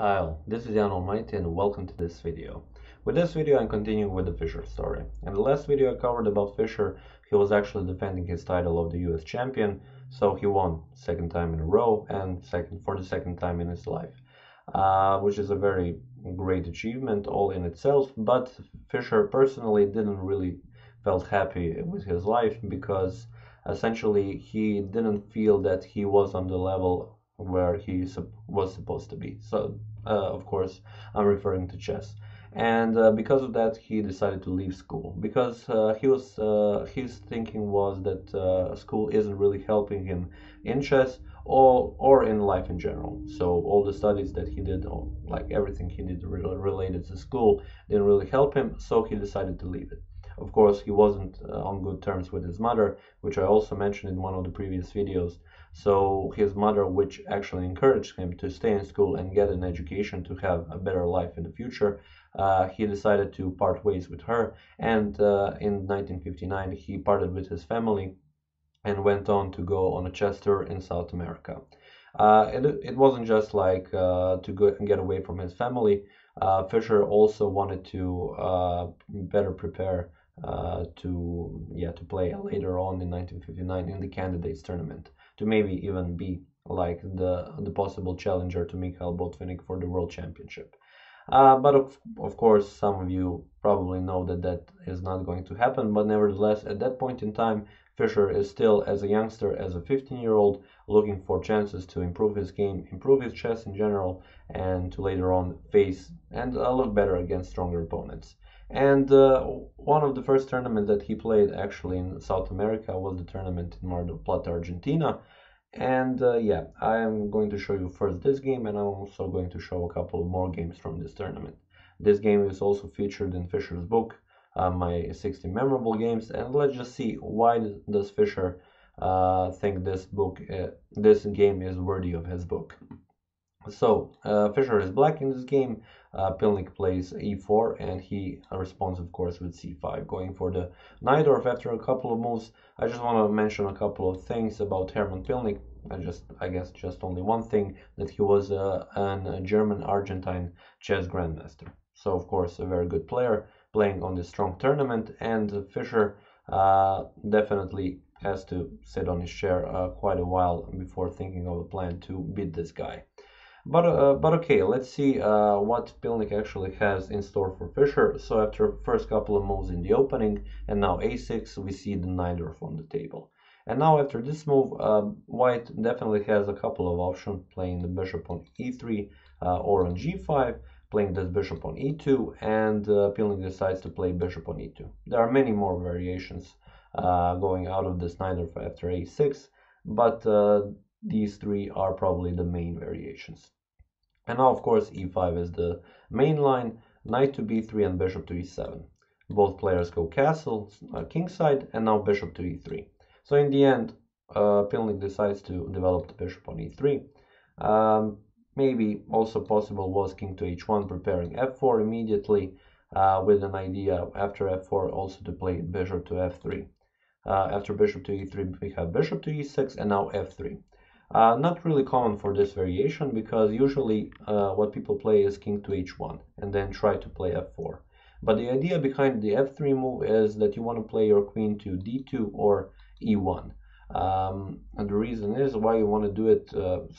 Hi all, this is Jan Almighty and welcome to this video. With this video I'm continuing with the Fischer story. In the last video I covered about Fischer, he was actually defending his title of the US champion, so he won second time in a row and for the second time in his life, which is a very great achievement all in itself, but Fischer personally didn't really felt happy with his life because essentially he didn't feel that he was on the level where he was supposed to be. So of course I'm referring to chess, and because of that he decided to leave school because his thinking was that school isn't really helping him in chess or in life in general. So all the studies that he did, or like everything he did related to school, didn't really help him, so he decided to leave it. Of course, he wasn't on good terms with his mother, which I also mentioned in one of the previous videos. So his mother, which actually encouraged him to stay in school and get an education to have a better life in the future, he decided to part ways with her, and in 1959 he parted with his family and went on to go on a chess tour in South America. It wasn't just like to go and get away from his family. Fischer also wanted to better prepare to play later on in 1959 in the candidates tournament, to maybe even be like the possible challenger to Mikhail Botvinnik for the world championship. But of course, some of you probably know that that is not going to happen. But nevertheless, at that point in time, Fischer is still, as a youngster, as a 15-year-old, looking for chances to improve his game, improve his chess in general, and to later on face and look better against stronger opponents. And one of the first tournaments that he played actually in South America was the tournament in Mar del Plata, Argentina. And yeah, I am going to show you first this game, and I'm also going to show a couple more games from this tournament. This game is also featured in Fischer's book, my 60 memorable games, and let's just see why does Fischer think this game is worthy of his book. So Fischer is black in this game. Pilnik plays e4 and he responds of course with c5, going for the Najdorf after a couple of moves. I just want to mention a couple of things about Herman Pilnik. I guess just only one thing, that he was a German Argentine chess grandmaster. So of course a very good player playing on this strong tournament, and Fischer definitely has to sit on his chair quite a while before thinking of a plan to beat this guy. But okay, let's see what Pilnik actually has in store for Fischer. So after first couple of moves in the opening, and now a6, we see the Najdorf on the table. And now after this move, White definitely has a couple of options, playing the bishop on e3 or on g5, playing this bishop on e2, and Pilnik decides to play bishop on e2. There are many more variations going out of this Najdorf after a6, but these three are probably the main variations. And now, of course, e5 is the main line, knight to b3 and bishop to e7. Both players go castle, kingside, and now bishop to e3. So in the end, Pilnik decides to develop the bishop on e3. Maybe also possible was king to h1, preparing f4 immediately, with an idea after f4 also to play bishop to f3. After bishop to e3, we have bishop to e6, and now f3. Not really common for this variation, because usually what people play is king to h1 and then try to play f4. But the idea behind the f3 move is that you want to play your queen to d2 or e1. And the reason is why you want to do it.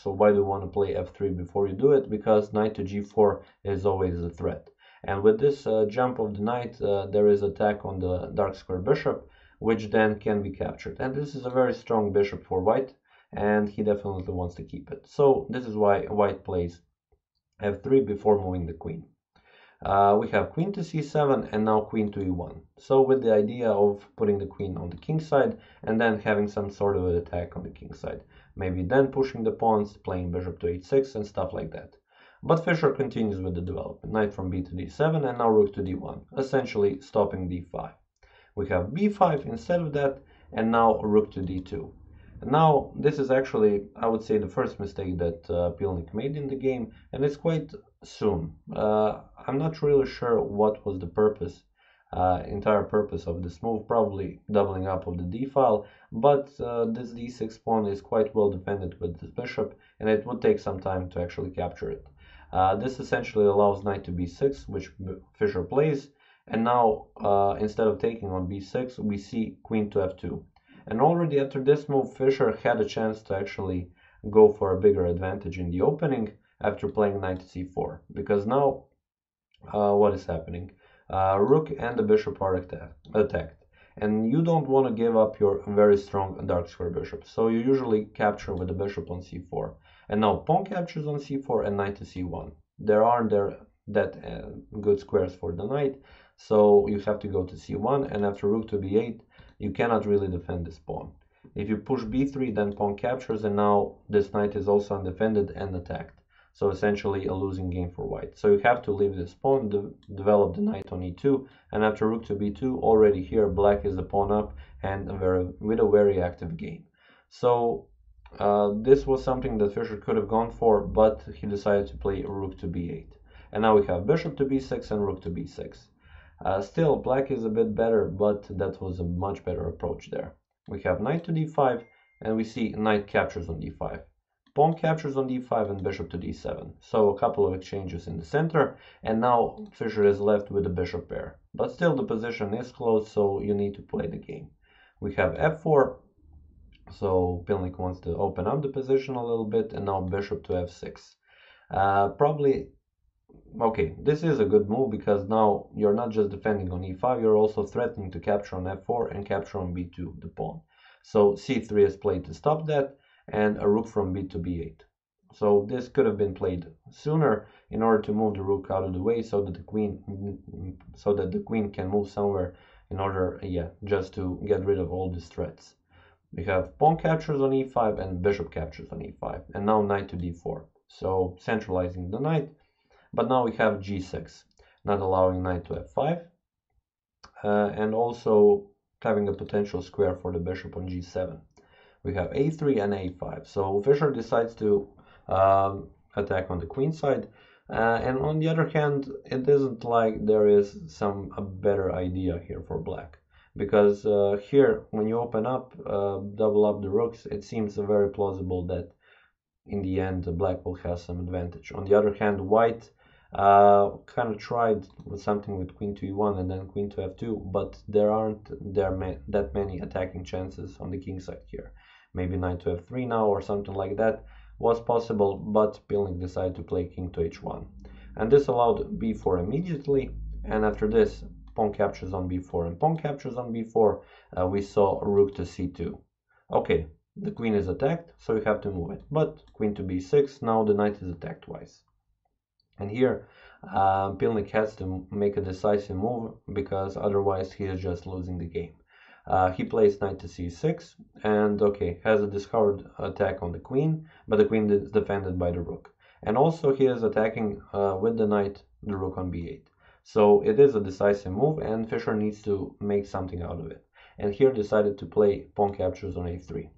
So why do you want to play f3 before you do it? Because knight to g4 is always a threat. And with this jump of the knight, there is attack on the dark square bishop, which then can be captured. And this is a very strong bishop for White, and he definitely wants to keep it. So this is why White plays f3 before moving the queen. We have queen to c7 and now queen to e1. So with the idea of putting the queen on the king side and then having some sort of an attack on the king side. Maybe then pushing the pawns, playing bishop to h6 and stuff like that. But Fischer continues with the development. Knight from b to d7 and now rook to d1, essentially stopping d5. We have b5 instead of that, and now rook to d2. Now, this is actually, I would say, the first mistake that Pilnik made in the game, and it's quite soon. I'm not really sure what was the purpose, entire purpose of this move, probably doubling up of the d-file, but this d6 pawn is quite well defended with this bishop, and it would take some time to actually capture it. This essentially allows knight to b6, which Fischer plays, and now instead of taking on b6, we see queen to f2. And already after this move, Fischer had a chance to actually go for a bigger advantage in the opening after playing knight to c4, because now what is happening? Rook and the bishop are attacked, and you don't want to give up your very strong dark square bishop, so you usually capture with the bishop on c4. And now pawn captures on c4 and knight to c1. There aren't that good squares for the knight, so you have to go to c1, and after rook to b8, you cannot really defend this pawn. If you push b3, then pawn captures, and now this knight is also undefended and attacked. So essentially a losing game for white. So you have to leave this pawn, develop the knight on e2, and after rook to b2, already here black is a pawn up and with a very active game. So this was something that Fischer could have gone for, but he decided to play rook to b8. And now we have bishop to b6 and rook to b6. Still, black is a bit better, but that was a much better approach there. We have knight to d5, and we see knight captures on d5. Pawn captures on d5 and bishop to d7. So a couple of exchanges in the center, and now Fischer is left with a bishop pair. But still the position is close, so you need to play the game. We have f4, so Pilnik wants to open up the position a little bit, and now bishop to f6. Okay, this is a good move because now you're not just defending on e5, you're also threatening to capture on f4 and capture on b2, the pawn. So c3 is played to stop that, and a rook from b to b8. So this could have been played sooner in order to move the rook out of the way so that the queen can move somewhere in order, just to get rid of all these threats. We have pawn captures on e5 and bishop captures on e5, and now knight to d4. So centralizing the knight. But now we have g6, not allowing knight to f5, and also having a potential square for the bishop on g7. We have a3 and a5. So Fischer decides to attack on the queen side, and on the other hand, it isn't like there is a better idea here for black, because here when you open up, double up the rooks, it seems very plausible that in the end black will have some advantage. On the other hand, white kind of tried with something with queen to e1 and then queen to f2, but there aren't that many attacking chances on the king side here. Maybe knight to f3 now or something like that was possible, but Pilnik decided to play king to h1. And this allowed b4 immediately, and after this pawn captures on b4 and pawn captures on b4, we saw rook to c2. Okay, the queen is attacked, so you have to move it, but queen to b6, now the knight is attacked twice. And here Pilnik has to make a decisive move, because otherwise he is just losing the game. He plays knight to c6 and has a discovered attack on the queen, but the queen is defended by the rook. And also he is attacking with the knight the rook on b8. So it is a decisive move, and Fischer needs to make something out of it. And here decided to play pawn captures on a3.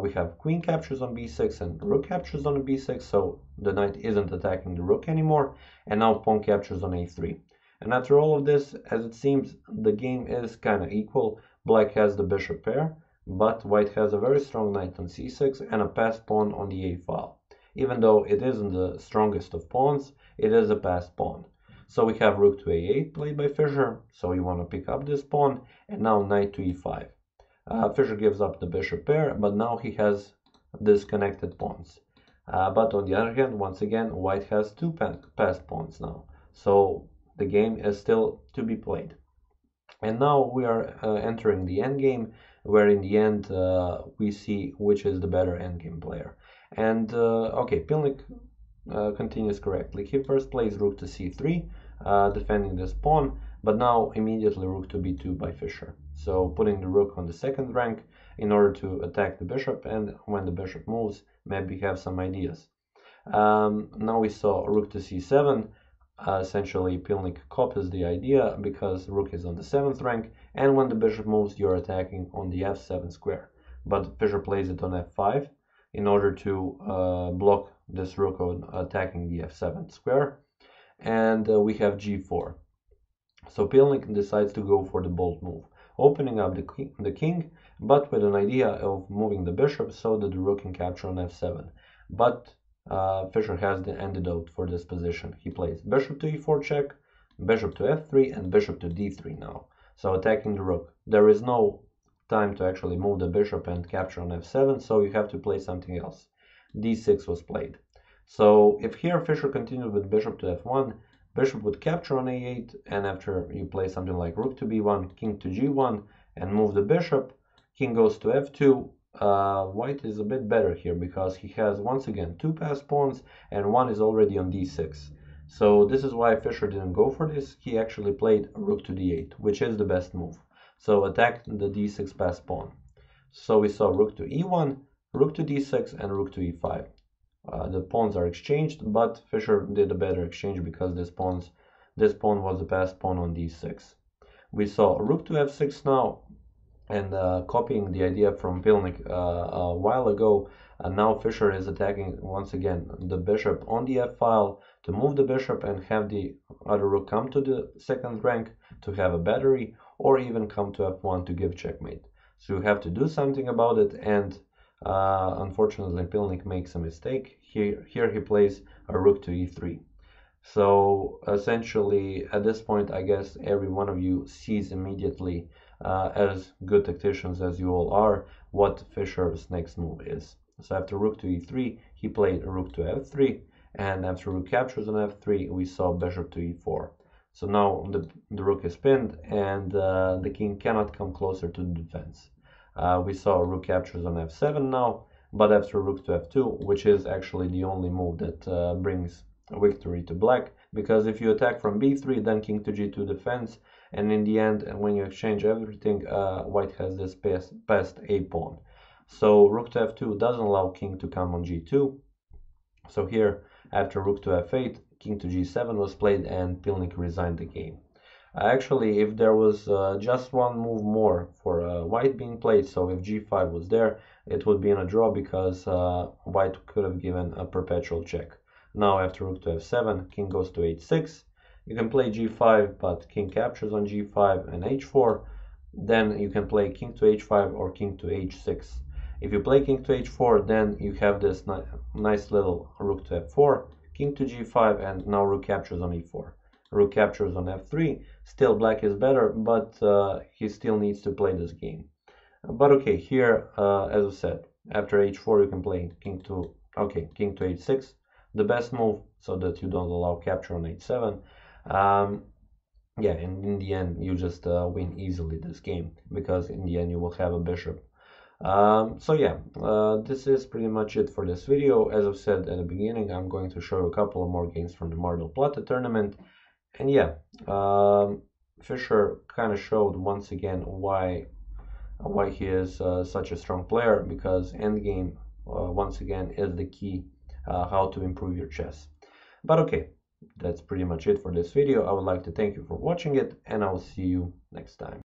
We have queen captures on b6 and rook captures on b6, so the knight isn't attacking the rook anymore, and now pawn captures on a3. And after all of this, as it seems, the game is kind of equal. Black has the bishop pair, but white has a very strong knight on c6 and a passed pawn on the a file. Even though it isn't the strongest of pawns, it is a passed pawn. So we have rook to a8 played by Fischer, so you want to pick up this pawn, and now knight to e5. Fischer gives up the bishop pair, but now he has disconnected pawns. But on the other hand, once again, white has two passed pawns now. So the game is still to be played. And now we are entering the endgame, where in the end we see which is the better endgame player. And Pilnik continues correctly. He first plays rook to c3, defending this pawn, but now immediately rook to b2 by Fischer. So putting the rook on the second rank in order to attack the bishop, and when the bishop moves, maybe have some ideas. Now we saw rook to c7. Essentially Pilnik copies the idea because rook is on the 7th rank, and when the bishop moves you're attacking on the f7 square. But Fischer plays it on f5 in order to block this rook on attacking the f7 square, and we have g4. So Pilnik decides to go for the bold move, opening up the king, but with an idea of moving the bishop so that the rook can capture on f7. But Fischer has the antidote for this position. He plays bishop to e4 check, bishop to f3, and bishop to d3 now. So attacking the rook. There is no time to actually move the bishop and capture on f7, so you have to play something else. d6 was played. So if here Fischer continued with bishop to f1, bishop would capture on a8, and after you play something like rook to b1, king to g1, and move the bishop, king goes to f2. White is a bit better here because he has once again two passed pawns and one is already on d6. So this is why Fischer didn't go for this. He actually played rook to d8, which is the best move. So attacked the d6 passed pawn. So we saw rook to e1, rook to d6, and rook to e5. The pawns are exchanged, but Fischer did a better exchange because this pawn was the passed pawn on d6. We saw rook to f6 now, and copying the idea from Pilnik a while ago, now Fischer is attacking once again the bishop on the f-file to move the bishop and have the other rook come to the second rank to have a battery, or even come to f1 to give checkmate. So you have to do something about it, and unfortunately Pilnik makes a mistake. Here he plays a rook to e3. So essentially at this point I guess every one of you sees immediately, as good tacticians as you all are, what Fischer's next move is. So after rook to e3 he played rook to f3, and after rook captures on f3 we saw bishop to e4. So now the rook is pinned, and the king cannot come closer to the defense. We saw rook captures on f7 now, but after rook to f2, which is actually the only move that brings victory to black, because if you attack from b3 then king to g2 defense, and in the end when you exchange everything, white has this passed a pawn. So rook to f2 doesn't allow king to come on g2. So here after rook to f8, king to g7 was played, and Pilnik resigned the game. Actually, if there was just one move more for white being played, so if g5 was there, it would be in a draw, because white could have given a perpetual check. Now after rook to f7, king goes to h6. You can play g5, but king captures on g5 and h4. Then you can play king to h5 or king to h6. If you play king to h4, then you have this nice little rook to f4, king to g5, and now rook captures on e4. Rook captures on f3. Still black is better, but he still needs to play this game. But okay, here as I said, after h4 you can play king to h6, the best move, so that you don't allow capture on h7. Yeah, and in the end you just win easily this game, because in the end you will have a bishop. So yeah, this is pretty much it for this video. As I've said at the beginning, I'm going to show you a couple of more games from the Mar del Plata tournament. And yeah, Fischer kind of showed once again why he is such a strong player, because endgame once again is the key how to improve your chess. But okay, that's pretty much it for this video. I would like to thank you for watching it, and I will see you next time.